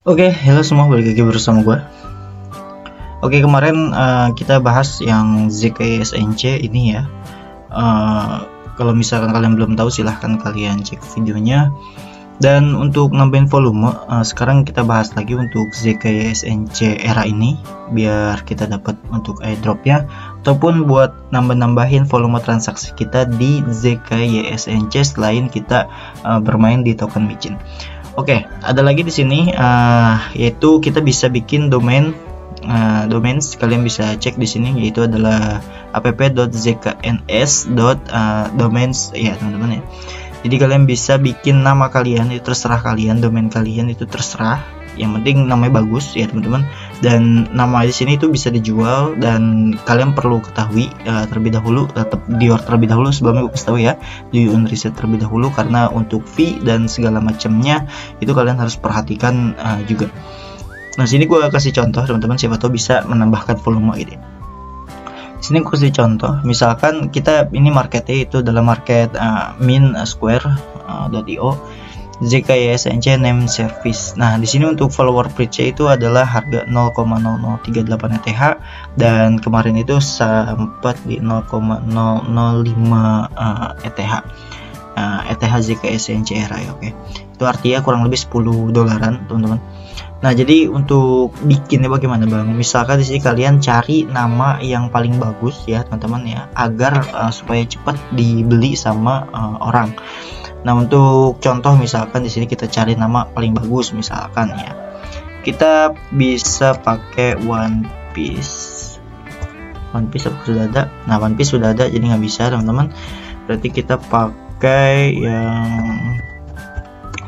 Oke, halo semua, balik lagi bersama gue. Oke, kemarin kita bahas yang ZKSNC ini ya. Kalau misalkan kalian belum tahu, silahkan kalian cek videonya. Dan untuk nambahin volume, sekarang kita bahas lagi untuk ZKSNC era ini, biar kita dapat untuk airdropnya, ataupun buat nambah-nambahin volume transaksi kita di ZKSNC selain kita bermain di token micin. Oke, ada lagi di sini yaitu kita bisa bikin domain. Kalian bisa cek di sini, yaitu adalah app.zkns.domains ya teman-teman ya. Jadi kalian bisa bikin nama kalian, itu terserah kalian, domain kalian itu terserah. Yang penting namanya bagus ya teman-teman. Dan nama di sini itu bisa dijual, dan kalian perlu ketahui terlebih dahulu, Dior terlebih dahulu sebelumnya gue kasih tahu ya, di riset terlebih dahulu, karena untuk fee dan segala macamnya itu kalian harus perhatikan juga. Nah, sini gue kasih contoh teman-teman, siapa tahu bisa menambahkan volume gitu. Di sini gue kasih contoh, misalkan kita ini marketnya itu adalah market minsquare.io ZKSNC name service. Nah, di sini untuk follower price itu adalah harga 0,0038 ETH, dan kemarin itu sempat di 0,005 ETH. ETH ZKSNC era ya, oke. Itu artinya kurang lebih $10 teman-teman. Nah, jadi untuk bikinnya bagaimana bang? Misalkan di sini kalian cari nama yang paling bagus ya teman-teman ya, agar supaya cepat dibeli sama orang. Nah, untuk contoh misalkan di sini kita cari nama paling bagus misalkan ya, kita bisa pakai One Piece apa sudah ada? Nah, One Piece sudah ada, jadi nggak bisa teman-teman. Berarti kita pakai yang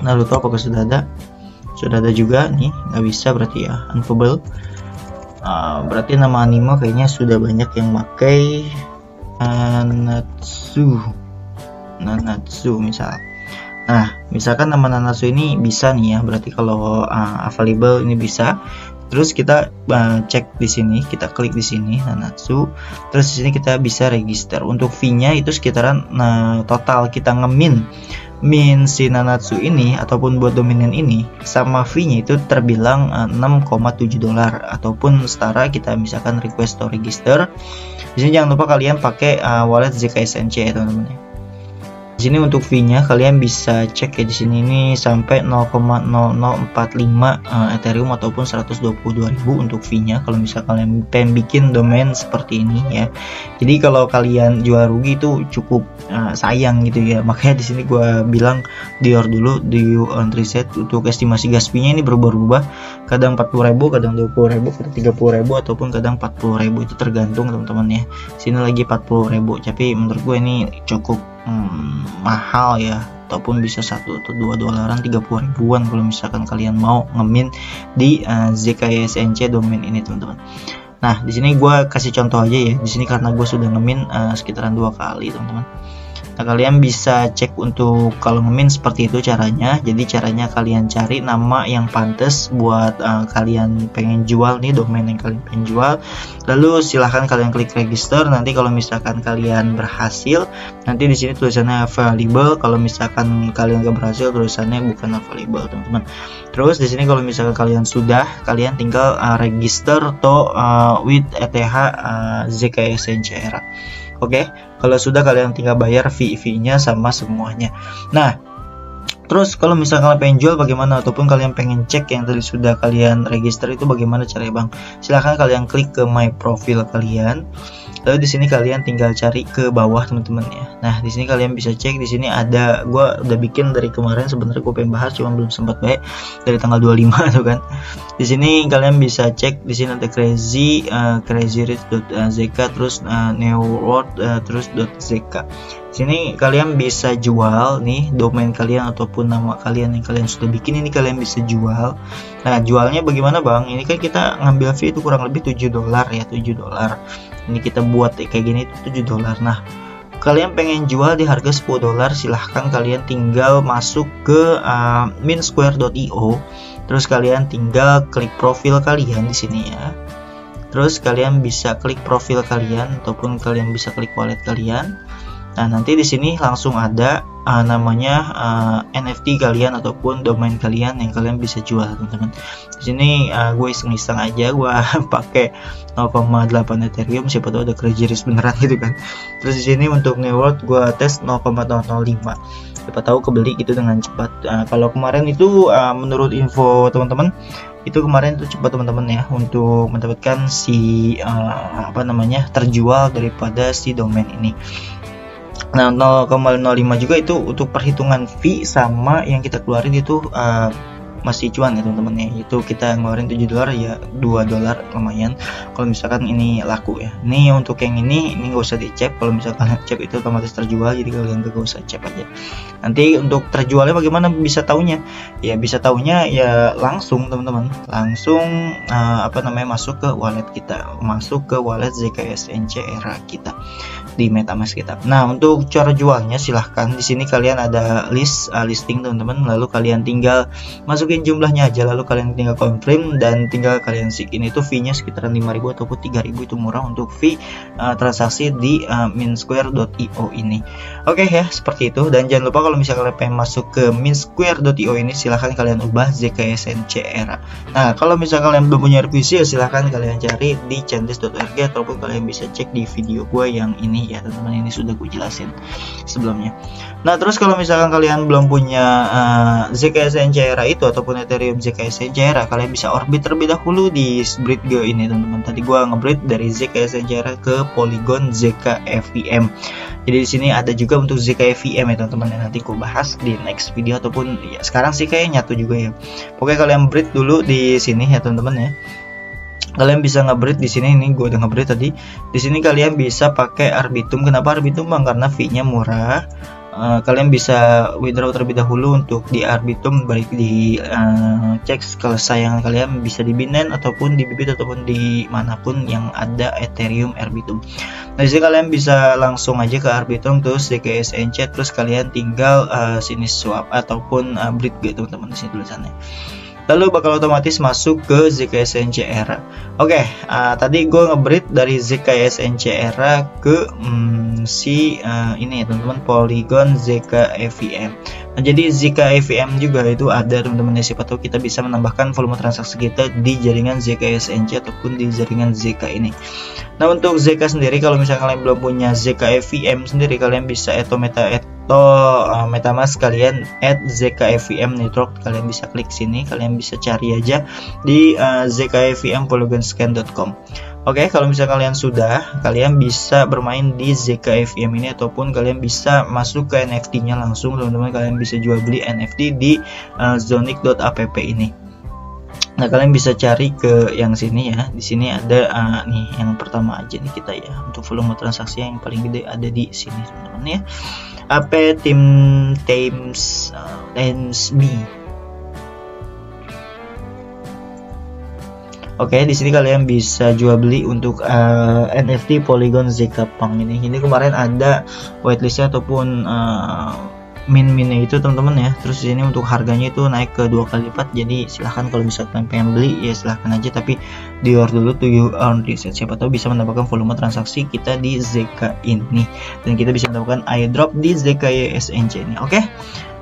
Naruto, apakah sudah ada? Sudah ada juga nih, nggak bisa berarti ya, unpable. Berarti nama anime kayaknya sudah banyak yang pakai Nanatsu misal. Nah, misalkan nama Nanatsu ini bisa nih ya, berarti kalau available ini bisa. Terus kita cek di sini, kita klik di sini Nanatsu. Terus di sini kita bisa register. Untuk fee-nya itu sekitaran total kita ngemin si Nanatsu ini ataupun buat dominion ini sama fee-nya itu terbilang $6,7 ataupun setara kita misalkan request to register. Di sini jangan lupa kalian pakai wallet ZKSNC ya teman-teman. Di sini untuk fee-nya kalian bisa cek ya, di sini ini sampai 0,0045 Ethereum ataupun 122.000 untuk fee-nya kalau misalnya kalian pengen bikin domain seperti ini ya. Jadi kalau kalian jual rugi itu cukup sayang gitu ya. Makanya di sini gue bilang Dior dulu di reset. Untuk estimasi gas fee-nya ini berubah-ubah, kadang 40.000, kadang 20.000, kadang 30.000 ataupun kadang 40.000, itu tergantung teman-teman ya. Sini lagi 40.000, tapi menurut gue ini cukup mahal ya, ataupun bisa $1 atau $2, 30 ribuan kalau misalkan kalian mau ngemin di ZKSNC domain ini teman-teman. Nah, di sini gue kasih contoh aja ya, di sini karena gue sudah ngemin sekitaran 2 kali teman-teman. Nah, kalian bisa cek untuk kalau ngemin seperti itu caranya. Jadi caranya kalian cari nama yang pantas buat kalian pengen jual nih, domain yang kalian pengen jual. Lalu silahkan kalian klik register. Nanti kalau misalkan kalian berhasil, nanti di sini tulisannya available. Kalau misalkan kalian gak berhasil, tulisannya bukan available teman-teman. Terus di sini kalau misalkan kalian sudah, kalian tinggal register to with ETH ZKSNC era. Oke, kalau sudah kalian tinggal bayar fee-nya sama semuanya. Nah, terus kalau misalnya kalian pengen jual bagaimana, ataupun kalian pengen cek yang tadi sudah kalian register itu bagaimana caranya bang? Silahkan kalian klik ke my profile kalian. Lalu di sini kalian tinggal cari ke bawah teman-teman ya. Nah, di sini kalian bisa cek, di sini ada, gue udah bikin dari kemarin sebenarnya, gue pengen bahas cuma belum sempat baik dari tanggal 25 tuh kan. Di sini kalian bisa cek, di sini ada crazyrich.zk, terus neoworld terus .zk. Sini kalian bisa jual nih domain kalian ataupun nama kalian yang kalian sudah bikin, ini kalian bisa jual. Nah, jualnya bagaimana bang? Ini kan kita ngambil fee itu kurang lebih $7 ya, $7. Ini kita buat kayak gini itu $7. Nah, kalian pengen jual di harga $10, silahkan kalian tinggal masuk ke minsquare.io. Terus kalian tinggal klik profil kalian di sini ya. Terus kalian bisa klik profil kalian ataupun kalian bisa klik wallet kalian. Nah, nanti di sini langsung ada namanya NFT kalian ataupun domain kalian yang kalian bisa jual, teman-teman. Di sini gue iseng-iseng aja, gue pakai 0,8 Ethereum, siapa tahu ada crazy risk beneran gitu kan. Terus di sini untuk New World gue tes 0,005, siapa tahu kebeli gitu dengan cepat. Kalau kemarin itu menurut info teman-teman itu kemarin itu cepat teman-teman ya untuk mendapatkan si terjual daripada si domain ini. Nah, 0,05 juga itu untuk perhitungan fee sama yang kita keluarin itu masih cuan ya teman-teman ya. Itu kita ngeluarin $7 ya, $2 lumayan kalau misalkan ini laku ya. Ini untuk yang ini nggak usah dicek, kalau misalkan cek itu otomatis terjual, jadi kalian gak usah cek aja. Nanti untuk terjualnya bagaimana bisa taunya? Ya bisa taunya ya langsung teman-teman, langsung masuk ke wallet kita, masuk ke wallet ZKSNC Era kita di MetaMask kita. Nah, untuk cara jualnya silahkan di sini kalian ada listing teman-teman, lalu kalian tinggal masukin jumlahnya aja, lalu kalian tinggal confirm dan tinggal kalian seek. Ini tuh fee-nya sekitaran 5.000 ataupun 3.000, itu murah untuk fee transaksi di minsquare.io ini. Oke ya, seperti itu. Dan jangan lupa kalau misalnya kalian pengen masuk ke minsquare.io ini, silahkan kalian ubah ZKSNC Era. Nah, kalau misalnya kalian belum punya revisi ya silahkan kalian cari di chainlist.org ataupun kalian bisa cek di video gue yang ini ya teman-teman, ini sudah gue jelasin sebelumnya. Nah, terus kalau misalkan kalian belum punya ZKSNC Era itu ataupun Ethereum ZKSNC Era, kalian bisa orbit terlebih dahulu di Bridge ini teman-teman. Tadi gue nge-bridge dari ZKSNC Era ke Polygon ZKEVM. Jadi di sini ada juga untuk ZKEVM ya teman-teman, yang nanti gue bahas di next video ataupun ya sekarang sih kayak nyatu juga ya. Pokoknya kalian bridge dulu di sini ya teman-teman ya. Kalian bisa nge-bridge di sini, ini gue udah nge-bridge tadi. Di sini kalian bisa pakai Arbitrum. Kenapa Arbitrum bang? Karena fee-nya murah. Kalian bisa withdraw terlebih dahulu untuk di Arbitrum, baik di cek kesayangan kalian bisa di Binance ataupun di Bybit ataupun di manapun yang ada Ethereum Arbitrum. Nah, di sini kalian bisa langsung aja ke Arbitrum terus ZKSNC, terus kalian tinggal sini swap ataupun bridge gitu teman-teman, di sini tulisannya. Lalu bakal otomatis masuk ke ZKSNC Era. Oke, tadi gue nge-bridge dari ZKSNC Era ke ini ya teman-teman, Polygon ZKEVM. Nah, jadi ZKEVM juga itu ada teman-teman ya, siapa tahu kita bisa menambahkan volume transaksi kita di jaringan ZKSNC ataupun di jaringan ZK ini. Nah, untuk ZK sendiri kalau misalnya kalian belum punya ZKEVM sendiri, kalian bisa MetaMask kalian @ZKEVM network, kalian bisa klik sini, kalian bisa cari aja di ZKEVM polygonscan.com. Oke, kalau misalnya kalian sudah, kalian bisa bermain di ZKEVM ini ataupun kalian bisa masuk ke NFT-nya langsung teman-teman. Kalian bisa jual beli NFT di zonic.app ini. Nah, kalian bisa cari ke yang sini ya. Di sini ada nih yang pertama aja nih kita ya. Untuk volume transaksi yang paling gede ada di sini teman-teman ya. AP Times B. Oke, di sini kalian bisa jual beli untuk NFT Polygon ZK-Punk ini. Ini kemarin ada whitelistnya ataupun min-minnya itu teman-teman ya. Terus ini untuk harganya itu naik ke 2 kali lipat. Jadi silahkan kalau misalkan pengen beli ya silahkan aja, tapi di order dulu to you earn reset. Siapa tahu bisa mendapatkan volume transaksi kita di ZK ini dan kita bisa mendapatkan airdrop di ZKSNC ini. Oke.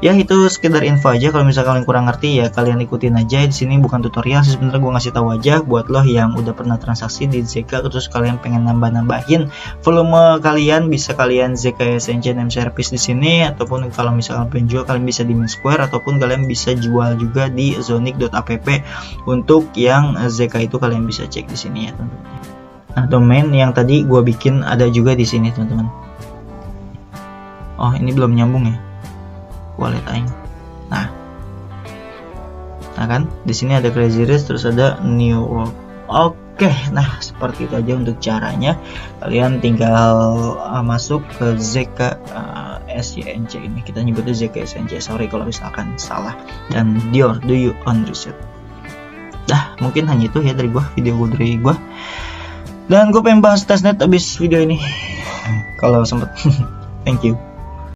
Ya, itu sekedar info aja. Kalau misalnya kalian kurang ngerti ya kalian ikutin aja. Di sini bukan tutorial sih sebenarnya, gue ngasih tahu aja buat lo yang udah pernah transaksi di ZK terus kalian pengen nambah-nambahin volume kalian, bisa kalian ZKSNC name service di sini, ataupun kalau misalkan penjual kalian bisa di Minsquare ataupun kalian bisa jual juga di zonic.app. Untuk yang ZK itu kalian bisa cek di sini ya teman-teman. Nah, domain yang tadi gue bikin ada juga di sini teman-teman. Oh, ini belum nyambung ya wallet aing. Nah kan di sini ada crazy risk terus ada new world. Oke, nah seperti itu aja untuk caranya. Kalian tinggal masuk ke ZKSNC ini, kita nyebutnya ZKSNC, sorry kalau misalkan salah, dan do you own reset. Dah, mungkin hanya itu ya dari gua, video gua dari gua, dan gue pengen bahas testnet abis video ini kalau sempet. Thank you.